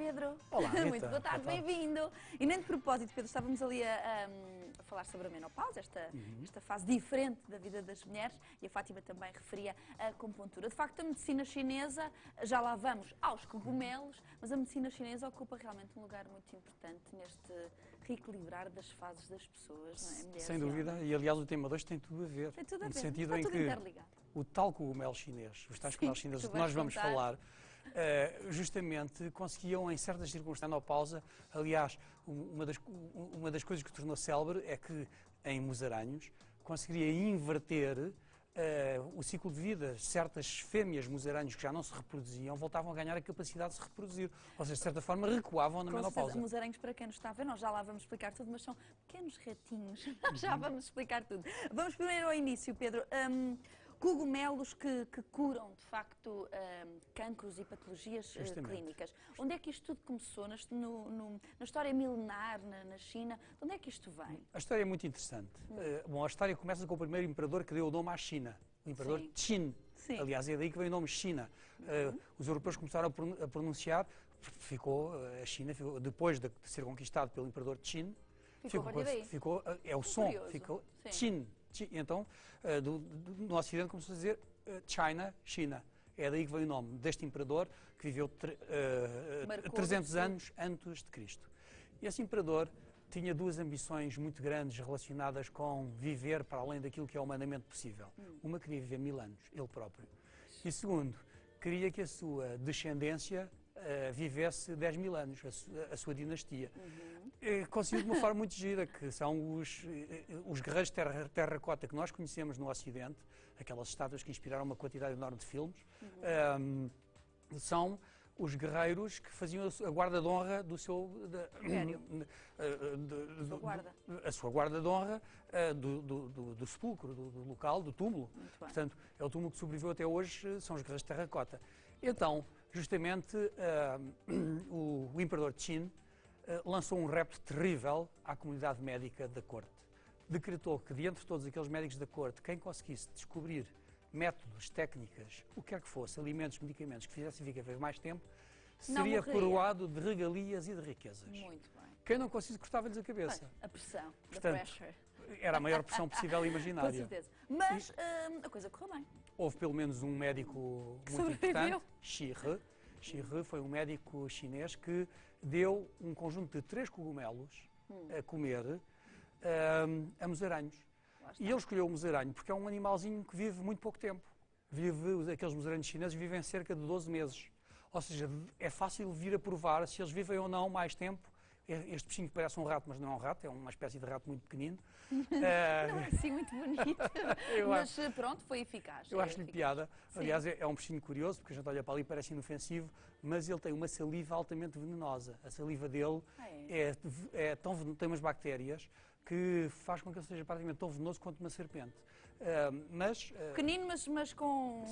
Pedro. Olá, Rita. Muito boa tarde, bem-vindo. E nem de propósito, Pedro, estávamos ali a falar sobre a menopausa, esta fase diferente da vida das mulheres, e a Fátima também referia a acupuntura. De facto, a medicina chinesa, já lá vamos aos cogumelos, mas a medicina chinesa ocupa realmente um lugar muito importante neste reequilibrar das fases das pessoas, não é? Mulheres Sem dúvida, e aliás o tema 2 tem tudo a ver. Tem tudo a ver, no sentido está em tudo que interligado. o tal cogumelo chinês, os tais cogumelos chineses que nós vamos falar, justamente conseguiam em certas circunstâncias, na menopausa, aliás, uma das coisas que o tornou célebre é que em musaranhos conseguiria inverter o ciclo de vida. Certas fêmeas musaranhos que já não se reproduziam voltavam a ganhar a capacidade de se reproduzir, ou seja, de certa forma recuavam na menopausa. Musaranhos, para quem nos está a ver, nós já lá vamos explicar tudo, mas são pequenos ratinhos, nós já vamos explicar tudo. Vamos primeiro ao início, Pedro. Cogumelos que curam, de facto, cancros e patologias clínicas. Onde é que isto tudo começou? Na história milenar, na China? De onde é que isto vem? A história é muito interessante. Bom, a história começa com o primeiro imperador que deu o nome à China, o imperador Qin. Sim. Aliás, é daí que vem o nome China. Os europeus começaram a pronunciar, a China, depois de ser conquistado pelo imperador Qin, é o som, ficou Qin. Então, no Ocidente começou a dizer China. É daí que veio o nome deste imperador que viveu 300 anos antes de Cristo. Esse imperador tinha duas ambições muito grandes relacionadas com viver para além daquilo que é humanamente possível. Uma, queria viver 1000 anos, ele próprio. E segundo, queria que a sua descendência vivesse 10.000 anos, a sua dinastia. Conseguiu de uma forma muito gira, que são os guerreiros de terracota que nós conhecemos no Ocidente, aquelas estátuas que inspiraram uma quantidade enorme de filmes, são os guerreiros que faziam a guarda de honra do seu... a sua guarda de honra do sepulcro, do local, do túmulo. Portanto, é o túmulo que sobreviveu até hoje, são os guerreiros de terracota. Então, justamente, o imperador Qin lançou um repto terrível à comunidade médica da corte. Decretou que, de entre todos aqueles médicos da corte, quem conseguisse descobrir métodos, técnicas, o que quer que fosse, alimentos, medicamentos que fizessem viver mais tempo, seria coroado de regalias e de riquezas. Muito bem. Quem não conseguisse, cortava-lhes a cabeça. A pressão, portanto, pressure. Era a maior pressão possível e imaginária. Com certeza. Mas a coisa correu bem. Houve pelo menos um médico muito importante, Shi He foi um médico chinês que deu um conjunto de 3 cogumelos a comer a musaranhos. E ele escolheu o musaranho porque é um animalzinho que vive muito pouco tempo. Aqueles musaranhos chineses vivem cerca de 12 meses. Ou seja, é fácil vir a provar se eles vivem ou não mais tempo. Este bichinho que parece um rato, mas não é um rato, é uma espécie de rato muito pequenino. Não é assim muito bonito, mas pronto, foi eficaz. Eu acho-lhe piada. Aliás, é um bichinho curioso, porque a gente olha para ali e parece inofensivo, mas ele tem uma saliva altamente venenosa. A saliva dele tem umas bactérias que faz com que ele seja praticamente tão venenoso quanto uma serpente. Pequenino, mas com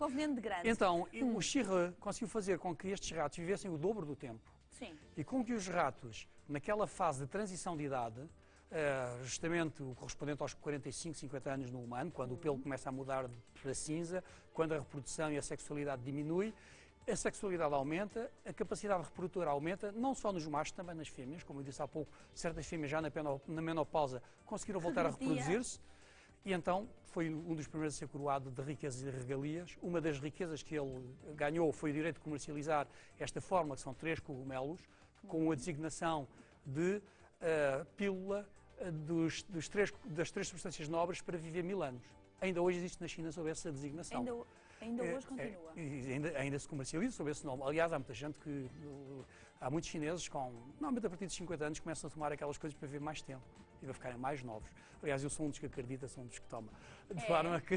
veneno de grande. Então, o Shi He conseguiu fazer com que estes ratos vivessem o dobro do tempo. Sim. E com que os ratos, naquela fase de transição de idade, justamente o correspondente aos 45, 50 anos no humano, quando o pelo começa a mudar para cinza, quando a reprodução e a sexualidade diminui, a sexualidade aumenta, a capacidade reprodutora aumenta, não só nos machos, também nas fêmeas. Como eu disse há pouco, certas fêmeas já na menopausa conseguiram voltar a reproduzir-se. E então foi um dos primeiros a ser coroado de riquezas e regalias. Uma das riquezas que ele ganhou foi o direito de comercializar esta fórmula, que são 3 cogumelos, com a designação de pílula das 3 substâncias nobres para viver 1000 anos. Ainda hoje existe na China sob essa designação. Ainda hoje continua. Ainda se comercializa sob esse nome. Aliás, há muita gente que... Há muitos chineses normalmente a partir de 50 anos, começam a tomar aquelas coisas para viver mais tempo e para ficarem mais novos. Aliás, eu sou um dos que acredita, sou um dos que toma. De forma que...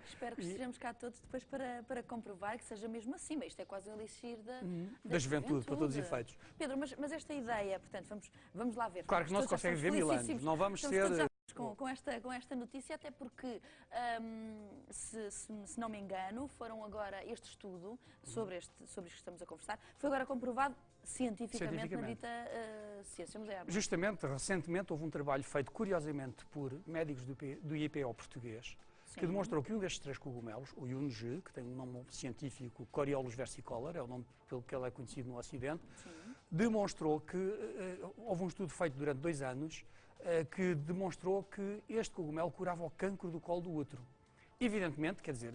Espero que estejamos cá todos depois para comprovar que seja mesmo assim. Mas isto é quase o elixir da juventude, para todos os efeitos. Pedro, mas esta ideia, portanto, vamos lá ver. Claro que não se consegue viver 1000 anos. Não vamos ser... Com esta notícia, até porque, se não me engano, foram agora, este estudo sobre isto que estamos a conversar, foi agora comprovado cientificamente. Na dita ciência moderna. Justamente, recentemente, houve um trabalho feito, curiosamente, por médicos do IPO português, que demonstrou que um destes 3 cogumelos, o Yunji, que tem um nome científico, Coriolus versicolor, é o nome pelo que ele é conhecido no Ocidente, demonstrou que, houve um estudo feito durante 2 anos, que demonstrou que este cogumelo curava o cancro do colo do útero. Evidentemente, quer dizer,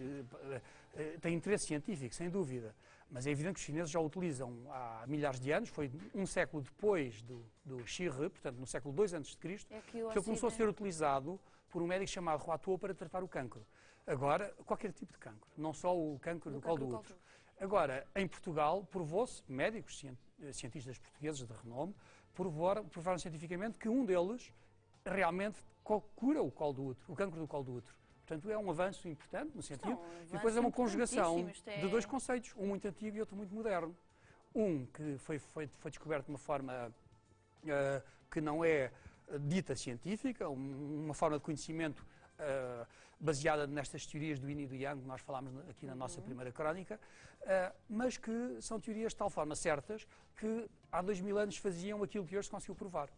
tem interesse científico, sem dúvida, mas é evidente que os chineses já o utilizam há milhares de anos, foi um século depois do Shi He, portanto no século II a.C., que ele começou a ser utilizado por um médico chamado Hua Tuo para tratar o cancro. Agora, qualquer tipo de cancro, não só o cancro do colo do útero. Agora, em Portugal, provou-se, médicos, cientistas portugueses de renome, provaram cientificamente que um deles realmente cura o colo do útero, o cancro do colo do útero. Portanto, é um avanço importante no sentido. E depois é uma conjugação de 2 conceitos, um muito antigo e outro muito moderno. Um que foi descoberto de uma forma que não é dita científica, uma forma de conhecimento baseada nestas teorias do Yin e do Yang, que nós falámos aqui na nossa primeira crónica, mas que são teorias de tal forma certas que há 2000 anos faziam aquilo que hoje se conseguiu provar.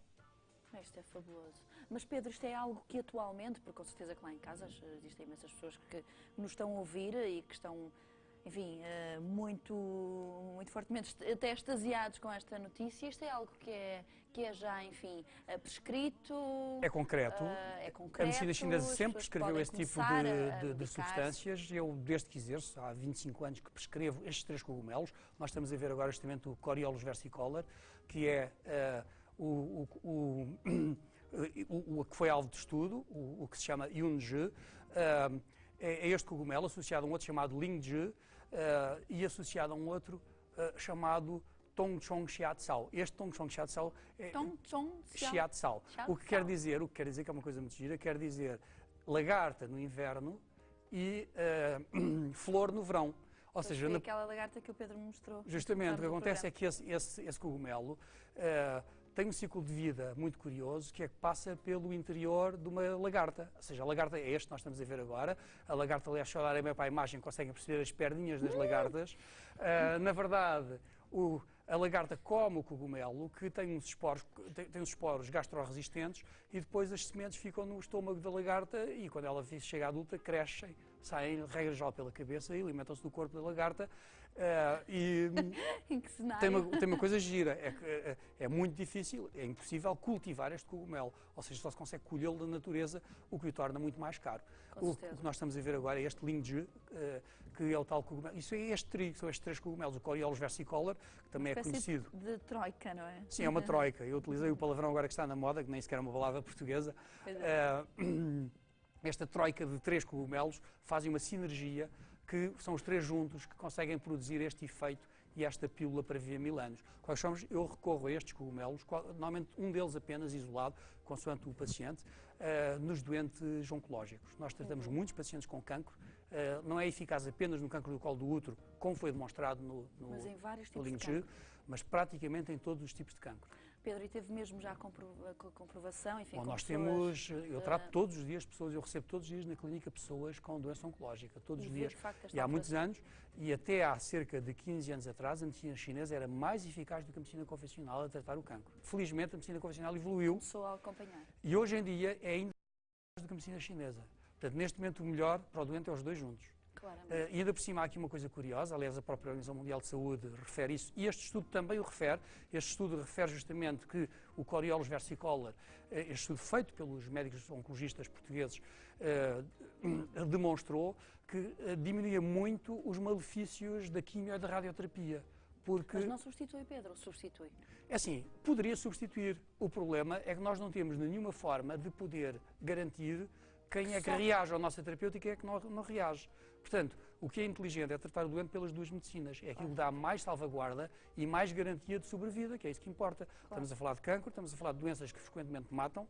Isto é fabuloso. Mas, Pedro, isto é algo que atualmente, porque com certeza que lá em casa existem imensas pessoas que nos estão a ouvir e que estão, enfim, muito fortemente até extasiados com esta notícia. Isto é algo que é já, enfim, prescrito? É concreto. A medicina chinesa sempre prescreveu esse tipo de substâncias. Eu, desde que exerço, há 25 anos que prescrevo estes 3 cogumelos. Nós estamos a ver agora justamente o Coriolus versicolor, que é o que foi alvo de estudo, o que se chama Yunji, é este cogumelo associado a um outro chamado Lingzhi e associado a um outro chamado Tongchong Xiatsao. Este Tongchong Xiatsao é Xiatsao. O que quer dizer que é uma coisa muito gira, quer dizer lagarta no inverno e flor no verão. Ou seja, aquela lagarta que o Pedro me mostrou. Justamente, o que acontece é que esse cogumelo tem um ciclo de vida muito curioso, que é que passa pelo interior de uma lagarta. Ou seja, a lagarta é este que nós estamos a ver agora. A lagarta, aliás, se olharem bem para a imagem, conseguem perceber as perninhas das lagartas. Na verdade, a lagarta come o cogumelo, que tem uns esporos gastro-resistentes, e depois as sementes ficam no estômago da lagarta e, quando ela chega adulta, crescem, saem, regra geral, pela cabeça e alimentam-se do corpo da lagarta. Tem uma coisa gira, é muito difícil, é impossível cultivar este cogumelo, ou seja, só se consegue colhê-lo da natureza, o que o torna muito mais caro. O que nós estamos a ver agora é este Lingzhi, que é o tal cogumelo. Isso é este trigo, são estes 3 cogumelos, o Coriolus versicolor, que também é conhecido. De troika, não é? Sim, é uma troika. Eu utilizei o palavrão agora que está na moda, que nem sequer é uma palavra portuguesa. Esta troika de 3 cogumelos fazem uma sinergia, que são os 3 juntos que conseguem produzir este efeito e esta pílula para viver 1000 anos. Quais somos? Eu recorro a estes cogumelos, normalmente um deles apenas isolado, consoante o paciente, nos doentes oncológicos. Nós tratamos muitos pacientes com cancro, não é eficaz apenas no cancro do colo do útero, como foi demonstrado no Lingzhi, mas praticamente em todos os tipos de cancro. Pedro, e teve mesmo já a comprovação? Enfim, bom, nós temos, eu trato todos os dias pessoas, eu recebo todos os dias na clínica pessoas com doença oncológica, todos os dias, e há muitos anos, e até há cerca de 15 anos atrás, a medicina chinesa era mais eficaz do que a medicina convencional a tratar o cancro. Felizmente, a medicina convencional evoluiu. Começou a acompanhar. E hoje em dia é ainda mais do que a medicina chinesa. Portanto, neste momento, o melhor para o doente é os 2 juntos. E ainda por cima há aqui uma coisa curiosa, aliás a própria Organização Mundial de Saúde refere isso, e este estudo também o refere. Este estudo refere justamente que o Coriolus versicolor, este estudo feito pelos médicos oncologistas portugueses, demonstrou que diminuía muito os malefícios da quimio e da radioterapia. Mas não substitui, Pedro, substitui? É assim, poderia substituir. O problema é que nós não temos nenhuma forma de poder garantir quem é que reage à nossa terapêutica e quem é que não reage. Portanto, o que é inteligente é tratar o doente pelas 2 medicinas. É aquilo que dá mais salvaguarda e mais garantia de sobrevida, que é isso que importa. Estamos a falar de cancro, estamos a falar de doenças que frequentemente matam,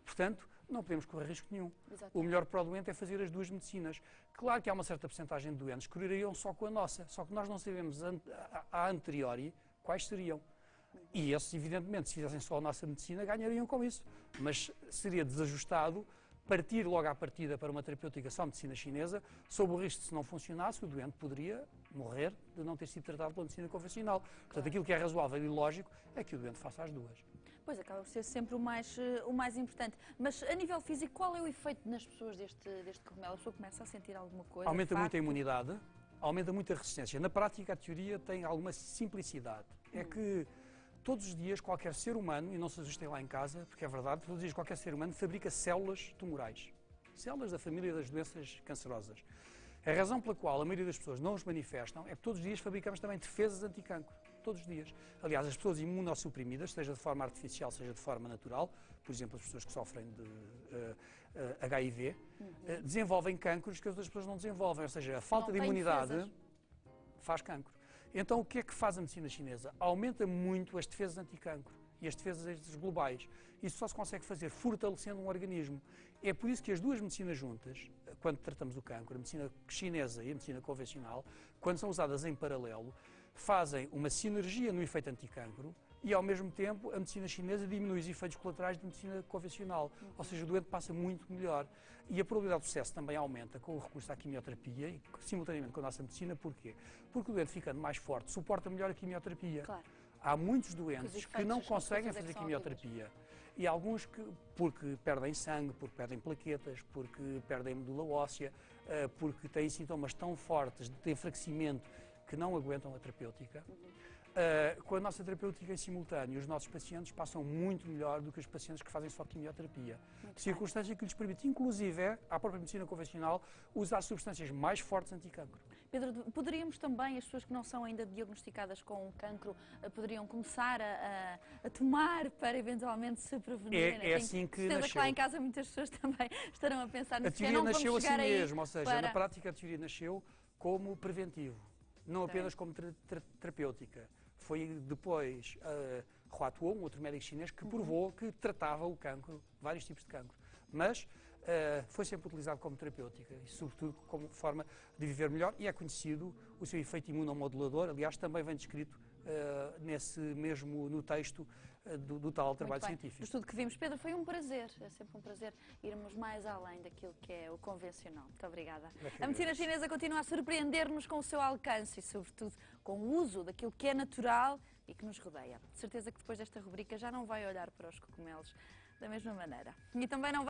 portanto, não podemos correr risco nenhum. Exatamente. O melhor para o doente é fazer as 2 medicinas. Claro que há uma certa porcentagem de doentes que curariam só com a nossa, só que nós não sabemos a anteriori quais seriam. E esses, evidentemente, se fizessem só a nossa medicina, ganhariam com isso. Mas seria desajustado partir logo à partida para uma terapêutica só medicina chinesa, sob o risco de, se não funcionasse, o doente poderia morrer de não ter sido tratado pela medicina convencional. Portanto, aquilo que é razoável e lógico é que o doente faça as 2. Pois, acaba por ser sempre o mais importante. Mas, a nível físico, qual é o efeito nas pessoas deste cogumelo? A pessoa começa a sentir alguma coisa? Aumenta muito a imunidade, aumenta muito a resistência. Na prática, a teoria tem alguma simplicidade. É que todos os dias qualquer ser humano, e não se assustem lá em casa, porque é verdade, todos os dias qualquer ser humano fabrica células tumorais. Células da família das doenças cancerosas. A razão pela qual a maioria das pessoas não os manifestam é que todos os dias fabricamos também defesas anticancro. Todos os dias. Aliás, as pessoas imunossuprimidas, seja de forma artificial, seja de forma natural, por exemplo, as pessoas que sofrem de HIV, desenvolvem cancros que as outras pessoas não desenvolvem. Ou seja, a falta de imunidade faz cancro. Então, o que é que faz a medicina chinesa? Aumenta muito as defesas anticancro e as defesas globais. Isso só se consegue fazer fortalecendo um organismo. É por isso que as duas medicinas juntas, quando tratamos o cancro, a medicina chinesa e a medicina convencional, quando são usadas em paralelo, fazem uma sinergia no efeito anticancro e, ao mesmo tempo, a medicina chinesa diminui os efeitos colaterais da medicina convencional. Ou seja, o doente passa muito melhor. E a probabilidade de sucesso também aumenta com o recurso à quimioterapia e, simultaneamente, com a nossa medicina. Porquê? Porque o doente, ficando mais forte, suporta melhor a quimioterapia. Claro. Há muitos doentes que não conseguem fazer quimioterapia. E alguns porque perdem sangue, porque perdem plaquetas, porque perdem medula óssea, porque têm sintomas tão fortes de enfraquecimento que não aguentam a terapêutica. Com a nossa terapêutica em simultâneo, os nossos pacientes passam muito melhor do que os pacientes que fazem só quimioterapia. Circunstância que lhes permite, inclusive, à própria medicina convencional, usar substâncias mais fortes anticancro. Pedro, poderíamos também, as pessoas que não são ainda diagnosticadas com cancro, poderiam começar a tomar para eventualmente se prevenir? É assim que nasceu. Que lá em casa muitas pessoas também estarão a pensar nisso. A teoria nasceu assim mesmo, ou seja, na prática a teoria nasceu como preventivo, não apenas como terapêutica. Foi depois Hua Tuo, um outro médico chinês, que provou que tratava o cancro, vários tipos de cancro. Mas foi sempre utilizado como terapêutica e, sobretudo, como forma de viver melhor, e é conhecido o seu efeito imunomodulador. Aliás, também vem descrito no texto do tal trabalho científico. Do estudo que vimos. Pedro, foi um prazer, é sempre um prazer irmos mais além daquilo que é o convencional. Muito obrigada. A medicina chinesa continua a surpreender-nos com o seu alcance e, sobretudo, com o uso daquilo que é natural e que nos rodeia. De certeza que depois desta rubrica já não vai olhar para os cogumelos da mesma maneira. E também não vai